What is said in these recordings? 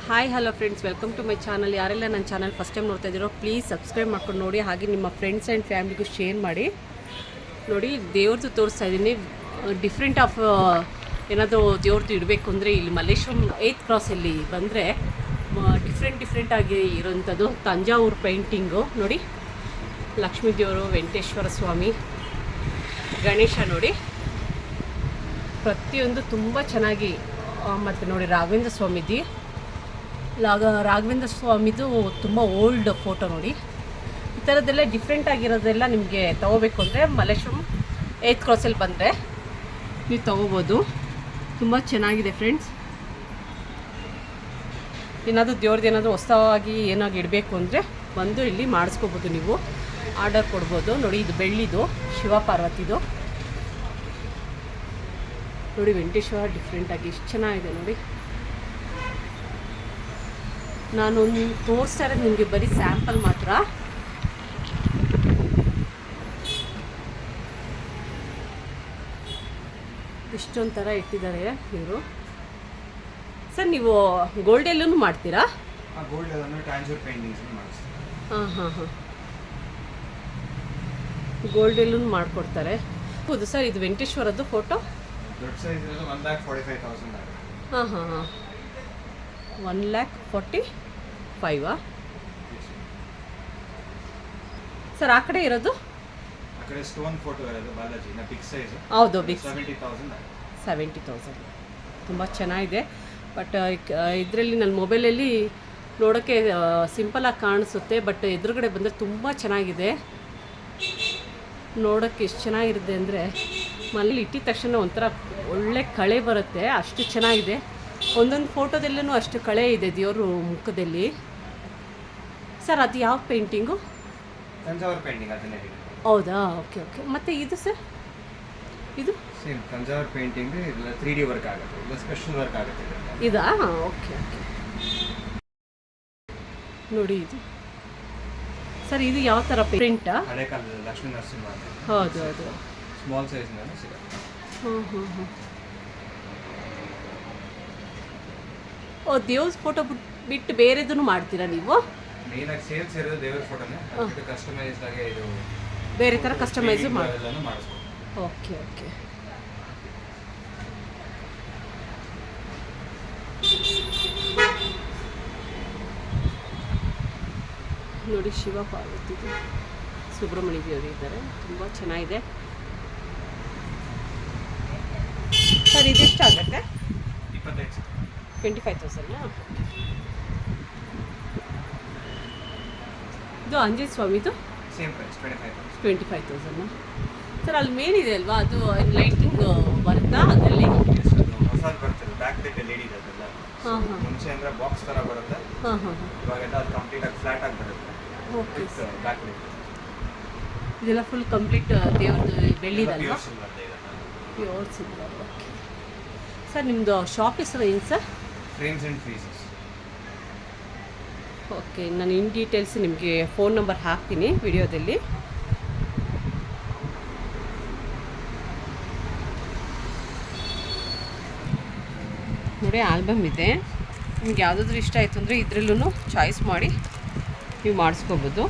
Hi hello friends, welcome to my channel. ಯಾರೆಲ್ಲ ನನ್ನ channel first time ನೋಡ್ತಾ ಇದ್ದೀರೋ ಪ್ಲೀಸ್ ಸಬ್ಸ್ಕ್ರೈಬ್ ಮಾಡ್ಕೊಂಡು ನೋಡಿ, ಹಾಗೆ ನಿಮ್ಮ ಫ್ರೆಂಡ್ಸ್ ಆ್ಯಂಡ್ ಫ್ಯಾಮಿಲಿಗೂ ಶೇರ್ ಮಾಡಿ. ನೋಡಿ, ದೇವ್ರದ್ದು ತೋರಿಸ್ತಾ ಇದ್ದೀನಿ. ಡಿಫ್ರೆಂಟ್ ಆಫ್ ಏನಾದರೂ ದೇವ್ರದ್ದು ಇಡಬೇಕು ಅಂದರೆ ಇಲ್ಲಿ ಮಲ್ಲೇಶ್ವರಂ 8th ಕ್ರಾಸಲ್ಲಿ ಬಂದರೆ ಡಿಫ್ರೆಂಟಾಗಿ ಇರೋಂಥದ್ದು ತಂಜಾವೂರು ಪೇಂಟಿಂಗು. ನೋಡಿ, ಲಕ್ಷ್ಮೀ ದೇವರು, ವೆಂಕಟೇಶ್ವರ ಸ್ವಾಮಿ, ಗಣೇಶ ನೋಡಿ ಪ್ರತಿಯೊಂದು ತುಂಬ ಚೆನ್ನಾಗಿ. ಮತ್ತು ನೋಡಿ ರಾಘವೇಂದ್ರ ಸ್ವಾಮಿದು ರಾಘವೇಂದ್ರ ಸ್ವಾಮಿದು ತುಂಬ ಓಲ್ಡ್ ಫೋಟೋ ನೋಡಿ. ಈ ಥರದ್ದೆಲ್ಲ ಡಿಫ್ರೆಂಟ್ ಆಗಿರೋದೆಲ್ಲ ನಿಮಗೆ ತೊಗೋಬೇಕು ಅಂದರೆ ಮಲ್ಲೇಶ್ವರಂ 8th ಕ್ರಾಸಲ್ಲಿ ಬಂದರೆ ನೀವು ತೊಗೋಬೋದು. ತುಂಬ ಚೆನ್ನಾಗಿದೆ ಫ್ರೆಂಡ್ಸ್. ಏನಾದರೂ ದೇವ್ರದ್ದು ಏನಾದರೂ ಹೊಸದಾಗಿ ಏನಾಗಿ ಇಡಬೇಕು ಅಂದರೆ ಬಂದು ಇಲ್ಲಿ ಮಾಡಿಸ್ಕೋಬೋದು, ನೀವು ಆರ್ಡರ್ ಕೊಡ್ಬೋದು. ನೋಡಿ, ಇದು ಬೆಳ್ಳಿದು ಶಿವ ಪಾರ್ವತಿದು ನೋಡಿ. ವೆಂಕಟೇಶ್ವರ ಡಿಫ್ರೆಂಟಾಗಿ ಎಷ್ಟು ಚೆನ್ನಾಗಿದೆ ನೋಡಿ. ನಾನು ತೋರಿಸ್ತಾ ಇರೋದು ನಿಮಗೆ ಬರೀ ಸ್ಯಾಂಪಲ್ ಮಾತ್ರ. ಇಷ್ಟೊಂದು ಥರ ಇಟ್ಟಿದ್ದಾರೆ ಇವರು. ಸರ್, ನೀವು ಗೋಲ್ಡಲ್ಲೂ ಮಾಡ್ತೀರಾ? ಹಾಂ, ಗೋಲ್ಡಲ್ಲೂ ಮಾಡಿಕೊಡ್ತಾರೆ. ಹೌದು ಸರ್, ಇದು ವೆಂಕಟೇಶ್ವರದ್ದು ಫೋಟೋ. ಹಾಂ, 1,45,000 ಸರ್. ಆ ಕಡೆ ಇರೋದು ಸ್ಟೋನ್ ಫೋಟೋ ಇರೋದು ಬಾಲಾಜಿ ಬಿಗ್ ಸೈಜ್. ಹೌದು, ಬಿಗ್ 70,000 ತುಂಬ ಚೆನ್ನಾಗಿದೆ. ಬಟ್ ಇದರಲ್ಲಿ ನನ್ನ ಮೊಬೈಲಲ್ಲಿ ನೋಡೋಕ್ಕೆ ಸಿಂಪಲಾಗಿ ಕಾಣಿಸುತ್ತೆ, ಬಟ್ ಎದುರುಗಡೆ ಬಂದರೆ ತುಂಬ ಚೆನ್ನಾಗಿದೆ. ನೋಡೋಕ್ಕೆ ಎಷ್ಟು ಚೆನ್ನಾಗಿರುತ್ತೆ ಅಂದರೆ ಮನೇಲಿ ಇಟ್ಟಿದ ತಕ್ಷಣ ಒಂಥರ ಒಳ್ಳೆ ಕಳೆ ಬರುತ್ತೆ, ಅಷ್ಟು ಚೆನ್ನಾಗಿದೆ. ಒಂದೊಂದು ಫೋಟೋದಲ್ಲೂ ಅಷ್ಟು ಕಳೆ ಇದೆ ದೇವರು ಮುಖದಲ್ಲಿ. ಸರ್, ಅದು ಯಾವ ಪೇಂಟಿಂಗು? ತಂಜಾವೂರು ಪೇಂಟಿಂಗ್ ಅದನ್ನೇ. ಹೌದಾ? ಓಕೆ. ಮತ್ತು ಇದು ಸರ್, ಇದು ಸೇಮ್ ತಂಜಾವೂರು ಪೇಂಟಿಂಗ್. ಇದೆಲ್ಲ 3D ವರ್ಕ್ ಆಗುತ್ತೆ, ಇಲ್ಲ ಸ್ಪೆಷಲ್ ವರ್ಕ್ ಆಗುತ್ತೆ. ಇದಾ? ಓಕೆ. ನೋಡಿ ಇದು ಸರ್, ಇದು ಯಾವ ಥರ ಪ್ರಿಂಟಾ? ಹಳೆ ಕಾಲದ ಲಕ್ಷ್ಮೀ ನರಸಿಂಹ. ಹೌದು. ಸ್ಮಾಲ್ ಸೈಜ್ನಲ್ಲಿ ಸಿಗುತ್ತೆ. ಓ, ದೇವ್ರ ಫೋಟೋ ಬಿಟ್ಟು ಬೇರೆದನ್ನು ಮಾಡ್ತೀರಾ ನೀವು? ಮೇನಾಗಿ ಸೇಲ್ಸ್ ಇರೋದು ದೇವ್ರ ಫೋಟೋನೇ. ಕಸ್ಟಮೈಸ್ಡ್ ಆಗಿ ಇದು ಬೇರೆ ಥರ ಕಸ್ಟಮೈಸು ಮಾಡಿಸ್ಬೋದು. ಓಕೆ. ನೋಡಿ, ಶಿವ ಪಾರ್ವತಿ, ಸುಬ್ರಹ್ಮಣ್ಯ ದೇವರು ಇದ್ದಾರೆ. ತುಂಬ ಚೆನ್ನಾಗಿದೆ ಸರ್. ಇದೆಷ್ಟು ಆಗುತ್ತೆ? 25,000. ಇದು ಆಂಜನೇಯ ಸ್ವಾಮಿದು ಸೇಮ್ ಪ್ರೈಸ್ 25,000 ಸರ್. ಅಲ್ಲಿ ಮೇಲಿದೆ ಅಲ್ವಾ, ಅದು ಲೈಟಿಂಗ್ ಬರುತ್ತಾ ಅದರಲ್ಲಿ? ಹೊಸದು ಬರ್ತದೆ, ಬ್ಯಾಕ್ ಲೈಟ್ LED ಇದೆಲ್ಲ. ಮುಂಚೆ ಅಂದರೆ ಬಾಕ್ಸ್ ಥರ ಬರುತ್ತೆ. ಇವಾಗೆಲ್ಲ ಅದು ಕಂಪ್ಲೀಟ್ ಆಗಿ ಫ್ಲಾಟ್ ಆಗಿ ಬರುತ್ತೆ. ಓಕೆ. ಬ್ಯಾಕ್ ಲೈಟ್ ಇದೆಲ್ಲ ಫುಲ್ ಕಂಪ್ಲೀಟ್ ದೇವ್ರದ್ದು ಬೆಳ್ಳಿದಲ್ವಾ? Pure silver. ಓಕೆ ಸರ್, ನಿಮ್ಮದು ಶಾಪ್ ಹೆಸರು ಏನು sir? Frames and friezes. Okay, ನಾನು ಇನ್ ಡೀಟೇಲ್ಸ್ ನಿಮಗೆ ಫೋನ್ ನಂಬರ್ ಹಾಕ್ತೀನಿ ವಿಡಿಯೋದಲ್ಲಿ. ನೋಡಿ, ಆಲ್ಬಮ್ ಇದೆ. ನಿಮ್ಗೆ ಯಾವುದಾದ್ರೂ ಇಷ್ಟ ಆಯಿತು ಅಂದರೆ ಇದರಲ್ಲೂ ಚಾಯ್ಸ್ ಮಾಡಿ ನೀವು ಮಾಡಿಸ್ಕೋಬೋದು.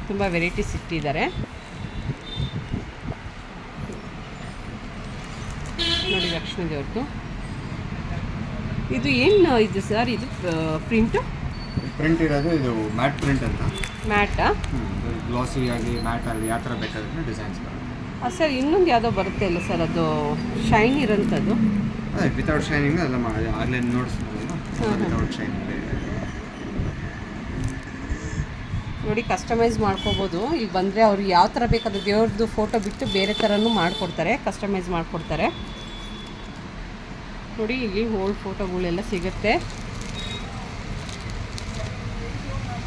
ತುಂಬ ವೆರೈಟೀಸ್ ಇಟ್ಟಿದ್ದಾರೆ ನೋಡಿ. ಲಕ್ಷ್ಮೀ ದೇವ್ರದ್ದು ಇದು ಏನು ಇದು ಸರ್? ಇದು ಪ್ರಿಂಟ್ ಇರೋದು ಇದು ಮ್ಯಾಟ್ ಪ್ರಿಂಟ್ ಅಂತ. ಮ್ಯಾಟಾ? ಗ್ಲಾಸಿ ಆಗಿ ಮ್ಯಾಟ್ ಆಗಿ ಯಾವ ಥರ ಬೇಕಾದ್ರೆ ಡಿಸೈನ್ಸ್ ಬರುತ್ತೆ. ಸರ್, ಇನ್ನೊಂದು ಯಾವುದೋ ಬರುತ್ತೆ ಅಲ್ಲ ಸರ್, ಅದು ಶೈನ್ ಇರೋಂಥದ್ದು? ಅದೇ ವಿತೌಟ್ ಶೈನಿಂಗ್ ಎಲ್ಲ ಮಾಡಿ ಆಗಲೇ ನೋಡಿಸ್ಬೋದು. ವಿತೌಟ್ ಶೈನಿಂಗ್ ನೋಡಿ, ಕಸ್ಟಮೈಸ್ ಮಾಡ್ಕೋಬೋದು. ಇಲ್ಲಿ ಬಂದರೆ ಅವ್ರು ಯಾವ ಥರ ಬೇಕಾದ್ರೆ ದೇವ್ರದ್ದು ಫೋಟೋ ಬಿಟ್ಟು ಬೇರೆ ಥರನೂ ಮಾಡಿಕೊಡ್ತಾರೆ, ಕಸ್ಟಮೈಸ್ ಮಾಡಿಕೊಡ್ತಾರೆ. ನೋಡಿ, ಇಲ್ಲಿ ಓಲ್ಡ್ ಫೋಟೋಗಳೆಲ್ಲ ಸಿಗುತ್ತೆ.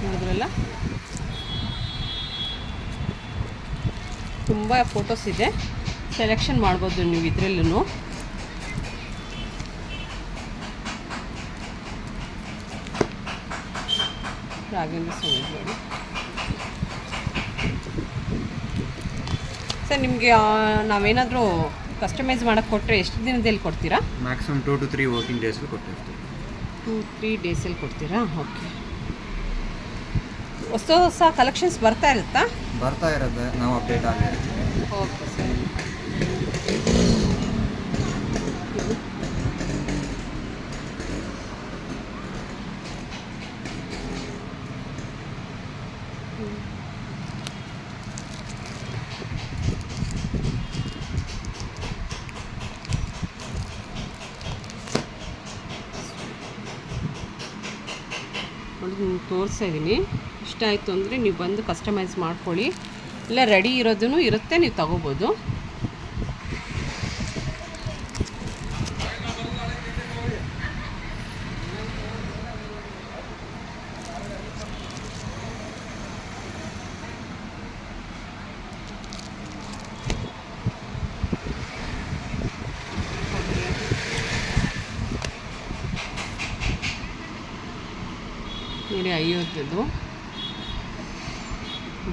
ನೋಡಿದ್ರಲ್ಲ, ತುಂಬ ಫೋಟೋಸ್ ಇದೆ, ಸೆಲೆಕ್ಷನ್ ಮಾಡ್ಬೋದು ನೀವು ಇದರಲ್ಲೂ. ರಾಘವೇಂದ್ರ ಸ್ವಾಮಿ ನೋಡಿ ಸರ್. ನಿಮಗೆ ನಾವೇನಾದರೂ ಕಸ್ಟಮೈಸ್ ಮಾಡೋಕ್ಕೆ ಕೊಟ್ಟರೆ ಎಷ್ಟು ದಿನದಲ್ಲಿ ಕೊಡ್ತೀರಾ? ಮ್ಯಾಕ್ಸಿಮಮ್ 2 to 3 ವರ್ಕಿಂಗ್ ಡೇಸಲ್ಲಿ ಕೊಟ್ಟಿರ್ತೀವಿ. 2-3 ಡೇಸಲ್ಲಿ ಕೊಡ್ತೀರಾ? ಓಕೆ. ಹೊಸ ಕಲೆಕ್ಷನ್ಸ್ ಬರ್ತಾ ಇರುತ್ತಾ? ಬರ್ತಾ ಇರುತ್ತೆ, ನಾವು ಅಪ್ಡೇಟ್ ಆಗಿರ್ತೀವಿ. ಓಕೆ ಸರಿ. ತೋರಿಸ್ತಾ ಇದ್ದೀನಿ. ಇಷ್ಟ ಆಯಿತು ಅಂದರೆ ನೀವು ಬಂದು ಕಸ್ಟಮೈಸ್ ಮಾಡ್ಕೊಳ್ಳಿ, ಇಲ್ಲ ರೆಡಿ ಇರೋದೂ ಇರುತ್ತೆ, ನೀವು ತಗೋಬೋದು. ನೋಡಿ ಅಯೋಧ್ಯದು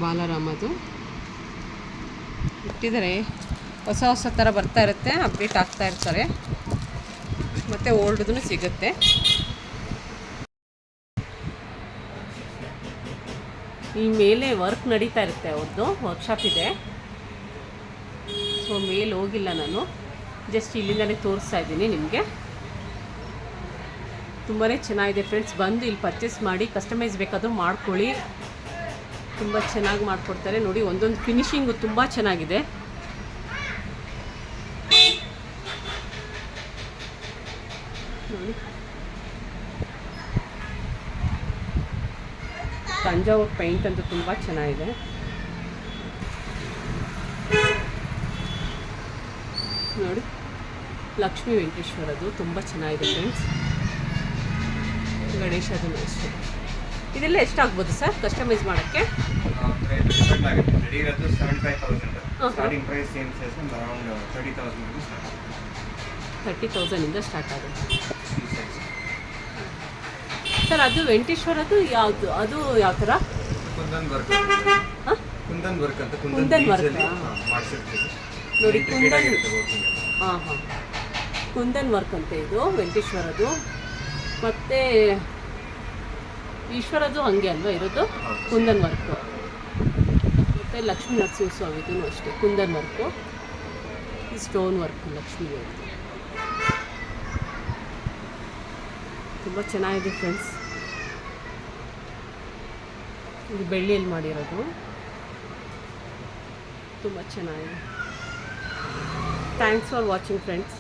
ಬಾಲರಾಮದು ಇಟ್ಟಿದ್ದಾರೆ. ಹೊಸ ಥರ ಬರ್ತಾ ಇರುತ್ತೆ, ಅಪ್ಡೇಟ್ ಆಗ್ತಾ ಇರ್ತಾರೆ, ಮತ್ತು ಓಲ್ಡ್ದು ಸಿಗುತ್ತೆ. ಈ ಮೇಲೆ ವರ್ಕ್ ನಡೀತಾ ಇರುತ್ತೆ, ಅವ್ರದ್ದು ವರ್ಕ್ಶಾಪ್ ಇದೆ. ಸೊ ಮೇಲೆ ಹೋಗಿಲ್ಲ ನಾನು, ಜಸ್ಟ್ ಇಲ್ಲಿಂದಲೇ ತೋರಿಸ್ತಾ ಇದ್ದೀನಿ ನಿಮಗೆ. ತುಂಬಾ ಚೆನ್ನಾಗಿದೆ ಫ್ರೆಂಡ್ಸ್, ಬಂದು ಇಲ್ಲಿ ಪರ್ಚೇಸ್ ಮಾಡಿ ಕಸ್ಟಮೈಸ್ ಬೇಕಾದರೂ ಮಾಡ್ಕೊಳ್ಳಿ, ತುಂಬ ಚೆನ್ನಾಗಿ ಮಾಡಿಕೊಡ್ತಾರೆ. ನೋಡಿ ಒಂದೊಂದು ಫಿನಿಶಿಂಗು ತುಂಬ ಚೆನ್ನಾಗಿದೆ. ನೋಡಿ ತಂಜಾವೂರು ಪೇಂಟ್ ಅಂತೂ ತುಂಬ ಚೆನ್ನಾಗಿದೆ. ನೋಡಿ ಲಕ್ಷ್ಮೀ ವೆಂಕಟೇಶ್ವರದು ತುಂಬ ಚೆನ್ನಾಗಿದೆ ಫ್ರೆಂಡ್ಸ್. ಗಣೇಶ ಅದನ್ನು ಅಷ್ಟೇ. ಇದೆಲ್ಲ ಎಷ್ಟಾಗ್ಬೋದು ಸರ್ ಕಸ್ಟಮೈಸ್ ಮಾಡೋಕ್ಕೆ? ರೆಡಿ ಇರೋದು 75,000. Starting price same size around 30,000 start. 30,000ಇಂದ ಸ್ಟಾರ್ಟ್ ಆಗುತ್ತೆ ಸರ್. ಅದು ವೆಂಕಟೇಶ್ವರದು ಯಾವುದು, ಅದು ಯಾವ ಥರ? ಕುಂದನ್ ವರ್ಕ್. ಕುಂದನ್ ವರ್ಕ್ ಅಂತ ಕುಂದನ್ ವರ್ಕ್ ಮಾಡಿಸಿರ್ತೀವಿ ನೋಡಿ. ಹಾಂ ಕುಂದನ್ ವರ್ಕ್ ಅಂತ ಇದು ವೆಂಕಟೇಶ್ವರದು. ಮತ್ತು ಈಶ್ವರದು ಹಂಗೆ ಅಲ್ವಾ ಇರೋದು, ಕುಂದನ್ ವರ್ಕು. ಮತ್ತು ಲಕ್ಷ್ಮೀ ನರಸಿಂಹಸ್ವಾಮಿದು ಅಷ್ಟೇ ಕುಂದನ್ ವರ್ಕು. ಈ ಸ್ಟೋನ್ ವರ್ಕು ಲಕ್ಷ್ಮೀ ವರ್ಕು ತುಂಬ ಚೆನ್ನಾಗಿದೆ ಫ್ರೆಂಡ್ಸ್. ಇದು ಬೆಳ್ಳಿಯಲ್ಲಿ ಮಾಡಿರೋದು ತುಂಬ ಚೆನ್ನಾಗಿದೆ. Thanks for watching friends.